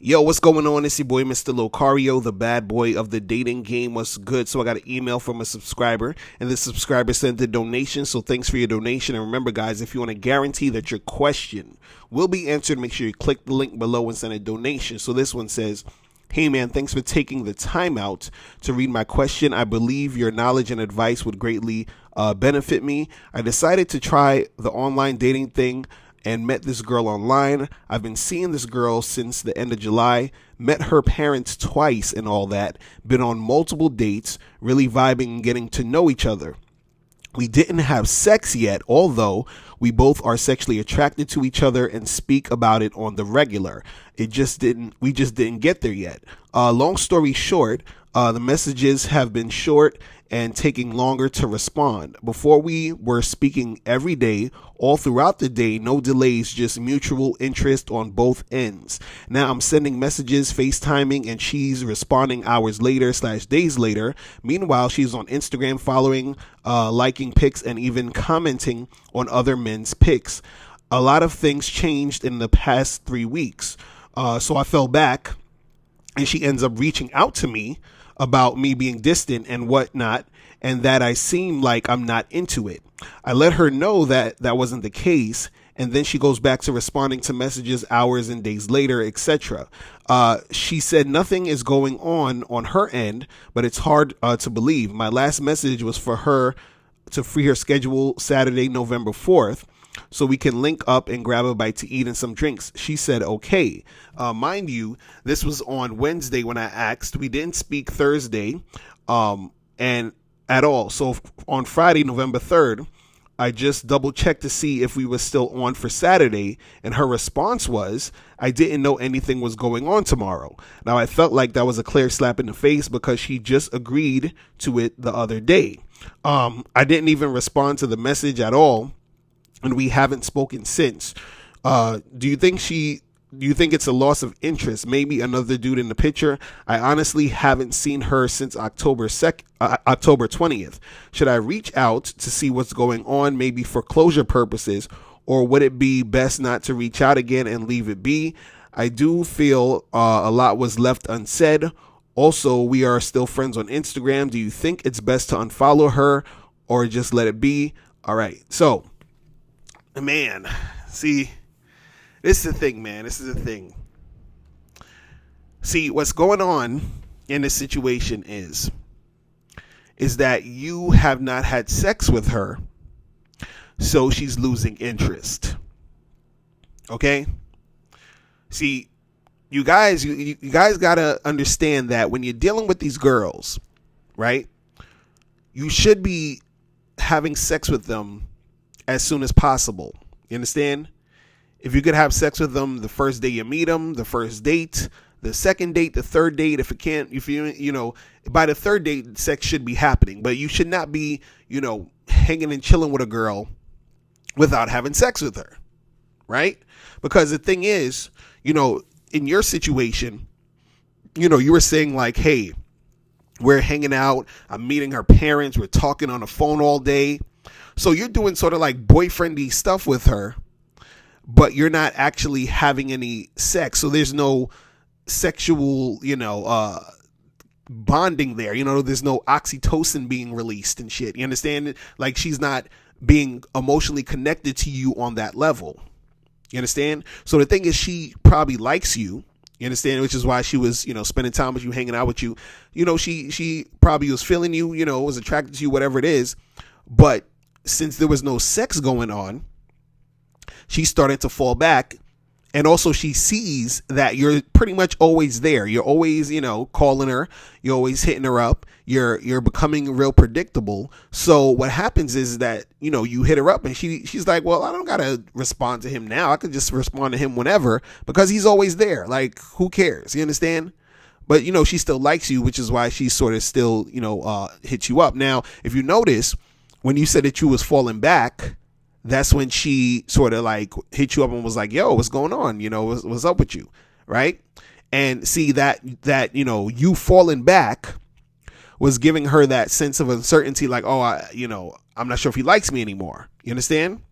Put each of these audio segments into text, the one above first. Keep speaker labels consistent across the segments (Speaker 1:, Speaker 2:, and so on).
Speaker 1: Yo, what's going on? It's your boy, Mr. Locario, the bad boy of the dating game. What's good? So I got an email from a subscriber, and this subscriber sent a donation. So thanks for your donation. And remember, guys, if you want to guarantee that your question will be answered, make sure you click the link below and send a donation. So this one says, "Hey man, thanks for taking the time out to read my question. I believe your knowledge and advice would greatly benefit me. I decided to try the online dating thing and met this girl online. I've been seeing this girl since the end of July, met her parents twice and all that, been on multiple dates, really vibing and getting to know each other. We didn't have sex yet, although we both are sexually attracted to each other and speak about it on the regular. We just didn't get there yet. Long story short, the messages have been short and taking longer to respond. Before we were speaking every day, all throughout the day, no delays, just mutual interest on both ends. Now I'm sending messages, FaceTiming, and she's responding hours later / days later. Meanwhile, she's on Instagram following, liking pics, and even commenting on other men's pics. A lot of things changed in the past 3 weeks. So I fell back, and she ends up reaching out to me about me being distant and whatnot, and that I seem like I'm not into it. I let her know that that wasn't the case, and then she goes back to responding to messages hours and days later, etc. She said nothing is going on her end, but it's hard to believe. My last message was for her to free her schedule Saturday, November 4th, so we can link up and grab a bite to eat and some drinks. She said, okay. Mind you, this was on Wednesday when I asked. We didn't speak Thursday and at all. So on Friday, November 3rd, I just double checked to see if we were still on for Saturday, and her response was, I didn't know anything was going on tomorrow. Now, I felt like that was a clear slap in the face because she just agreed to it the other day. I didn't even respond to the message at all, and we haven't spoken since. Do you think it's a loss of interest? Maybe another dude in the picture? I honestly haven't seen her since October 20th. Should I reach out to see what's going on, maybe for closure purposes, or would it be best not to reach out again and leave it be? I do feel a lot was left unsaid. Also, we are still friends on Instagram. Do you think it's best to unfollow her or just let it be? All right. So, man, see, this is the thing, man. This is the thing. See, what's going on in this situation is that you have not had sex with her, so she's losing interest. Okay? See, you guys got to understand that when you're dealing with these girls, right, you should be having sex with them as soon as possible. You understand? If you could have sex with them the first day you meet them, the first date, the second date, the third date, by the third date, sex should be happening. But you should not be, hanging and chilling with a girl without having sex with her, right? Because the thing is, in your situation, you were saying like, hey, we're hanging out, I'm meeting her parents, we're talking on the phone all day. So you're doing sort of like boyfriendy stuff with her, but you're not actually having any sex. So there's no sexual, bonding there. There's no oxytocin being released and shit. You understand? Like, she's not being emotionally connected to you on that level. You understand? So the thing is, she probably likes you. You understand? Which is why she was, spending time with you, hanging out with you. She probably was feeling you, was attracted to you, whatever it is. But since there was no sex going on, she started to fall back. And also she sees that you're pretty much always there. You're always, calling her. You're always hitting her up. You're becoming real predictable. So what happens is that, you hit her up and she's like, well, I don't got to respond to him now. I could just respond to him whenever because he's always there. Like, who cares? You understand? But, she still likes you, which is why she sort of still, hits you up. Now, if you notice, when you said that you was falling back, that's when she sort of like hit you up and was like, yo, what's going on? What's up with you? Right. And see that, you falling back was giving her that sense of uncertainty. Like, oh, I'm not sure if he likes me anymore. You understand?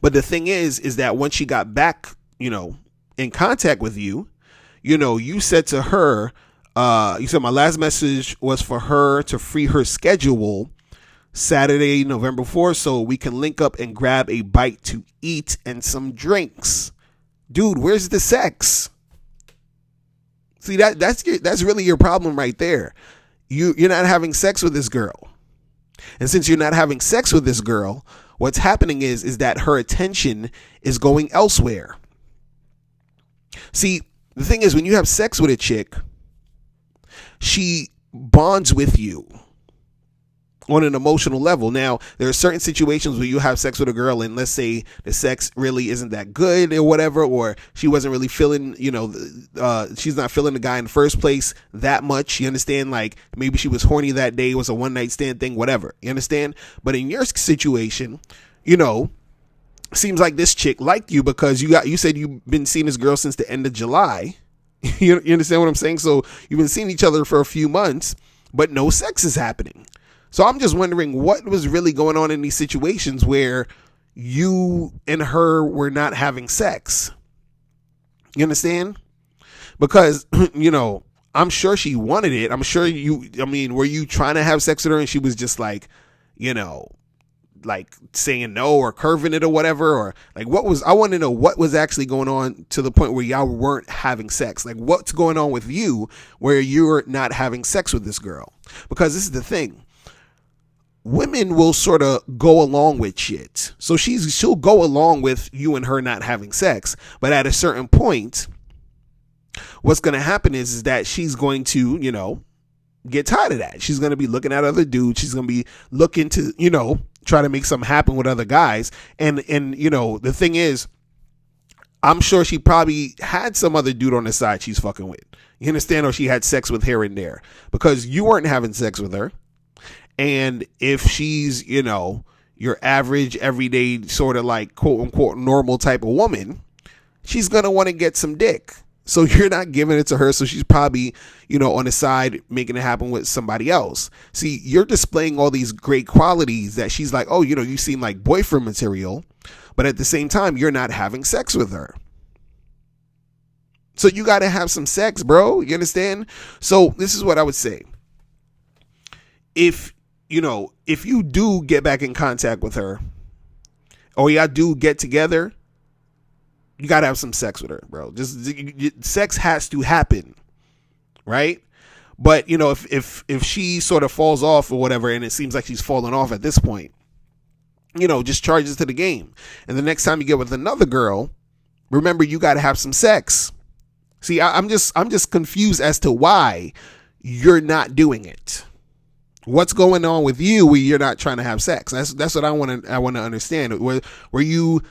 Speaker 1: But the thing is that once she got back, in contact with you, you said to her, you said my last message was for her to free her schedule Saturday, November 4th, so we can link up and grab a bite to eat and some drinks. Dude, where's the sex? See, that's really your problem right there. You're not having sex with this girl. And since you're not having sex with this girl, what's happening is that her attention is going elsewhere. See, the thing is, when you have sex with a chick, she bonds with you on an emotional level. Now, there are certain situations where you have sex with a girl and let's say the sex really isn't that good or whatever, or she wasn't really feeling, she's not feeling the guy in the first place that much. You understand? Like maybe she was horny that day. It was a one night stand thing, whatever. You understand? But in your situation, seems like this chick liked you because you said you've been seeing this girl since the end of July. You understand what I'm saying? So you've been seeing each other for a few months, but no sex is happening. So I'm just wondering what was really going on in these situations where you and her were not having sex. You understand? Because, I'm sure she wanted it. I'm sure were you trying to have sex with her and she was just like, like saying no or curving it or whatever, or like I want to know what was actually going on to the point where y'all weren't having sex. Like what's going on with you where you're not having sex with this girl? Because this is the thing. Women will sort of go along with shit. So she'll go along with you and her not having sex. But at a certain point, what's going to happen is that she's going to, get tired of that. She's going to be looking at other dudes. She's going to be looking to, try to make something happen with other guys. And the thing is, I'm sure she probably had some other dude on the side she's fucking with. You understand? Or she had sex with here and there because you weren't having sex with her. And if she's, your average, everyday sort of like quote unquote normal type of woman, she's going to want to get some dick. So you're not giving it to her. So she's probably, on the side making it happen with somebody else. See, you're displaying all these great qualities that she's like, oh, you seem like boyfriend material. But at the same time, you're not having sex with her. So you got to have some sex, bro. You understand? So this is what I would say. If you do get back in contact with her or y'all do get together, you got to have some sex with her, bro. Just sex has to happen. Right. But, if she sort of falls off or whatever, and it seems like she's falling off at this point, just charges to the game. And the next time you get with another girl, remember, you got to have some sex. See, I'm just confused as to why you're not doing it. What's going on with you where you're not trying to have sex? That's what I want to understand. Were you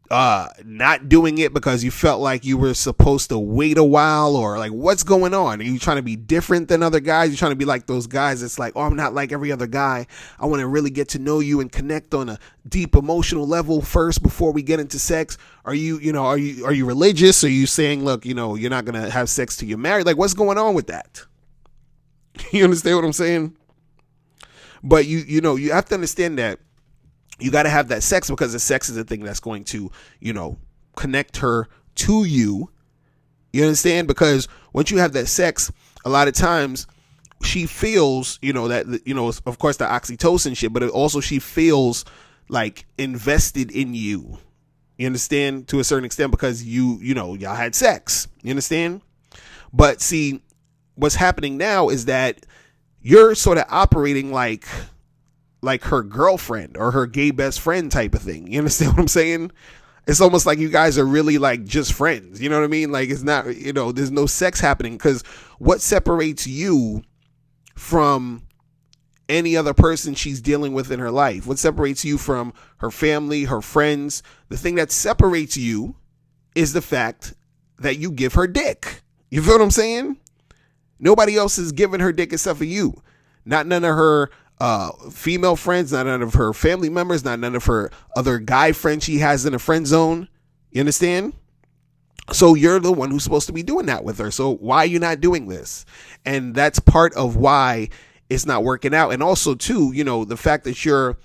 Speaker 1: not doing it because you felt like you were supposed to wait a while, or like what's going on? Are you trying to be different than other guys? You're trying to be like those guys that's like, oh, I'm not like every other guy. I want to really get to know you and connect on a deep emotional level first before we get into sex. Are you religious? Are you saying, look, you're not going to have sex till you're married? Like, what's going on with that? You understand what I'm saying? But you have to understand that you got to have that sex because the sex is the thing that's going to, connect her to you. You understand? Because once you have that sex, a lot of times she feels, that, of course, the oxytocin shit, but also she feels like invested in you. You understand? To a certain extent because y'all had sex. You understand? But see, what's happening now is that you're sort of operating like her girlfriend or her gay best friend type of thing. You understand what I'm saying? It's almost like you guys are really like just friends. You know what I mean? Like it's not, there's no sex happening, because what separates you from any other person she's dealing with in her life? What separates you from her family, her friends? The thing that separates you is the fact that you give her dick. You feel what I'm saying? Nobody else is giving her dick except for you. Not none of her female friends, not none of her family members, not none of her other guy friends she has in a friend zone. You understand? So you're the one who's supposed to be doing that with her. So why are you not doing this? And that's part of why it's not working out. And also too, the fact that you're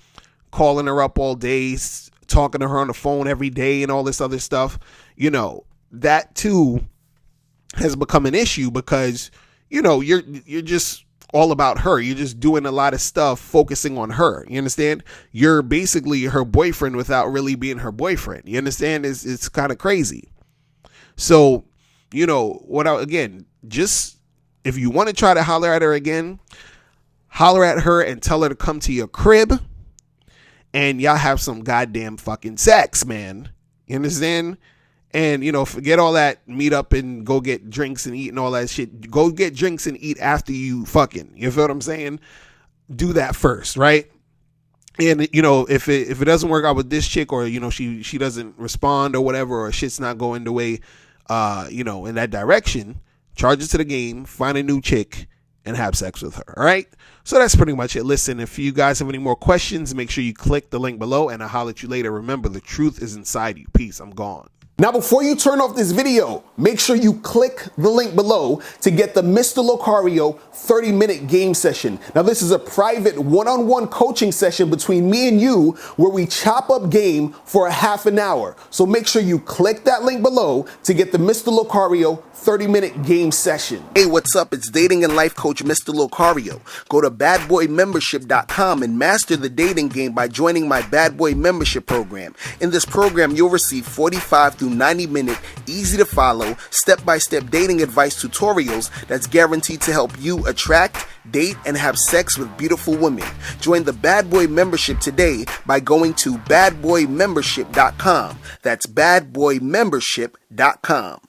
Speaker 1: calling her up all day, talking to her on the phone every day and all this other stuff, that too has become an issue because, you're just all about her. You're just doing a lot of stuff focusing on her. You understand? You're basically her boyfriend without really being her boyfriend. You understand? It's kind of crazy. So, just if you want to try to holler at her again, holler at her and tell her to come to your crib and y'all have some goddamn fucking sex, man. You understand? And, forget all that meet up and go get drinks and eat and all that shit. Go get drinks and eat after you fucking. You feel what I'm saying? Do that first, right? And, if it doesn't work out with this chick, or, she doesn't respond or whatever, or shit's not going the way, in that direction, charge it to the game, find a new chick, and have sex with her, all right? So that's pretty much it. Listen, if you guys have any more questions, make sure you click the link below, and I'll holler at you later. Remember, the truth is inside you. Peace. I'm gone.
Speaker 2: Now, before you turn off this video, make sure you click the link below to get the Mr. Locario 30-minute game session. Now, this is a private one-on-one coaching session between me and you where we chop up game for a half an hour. So make sure you click that link below to get the Mr. Locario 30-minute game session.
Speaker 3: Hey, what's up? It's dating and life coach Mr. Locario. Go to badboymembership.com and master the dating game by joining my Bad Boy membership program. In this program, you'll receive 45 through 90-minute, easy-to-follow, step-by-step dating advice tutorials that's guaranteed to help you attract, date, and have sex with beautiful women. Join the Bad Boy membership today by going to badboymembership.com. That's badboymembership.com.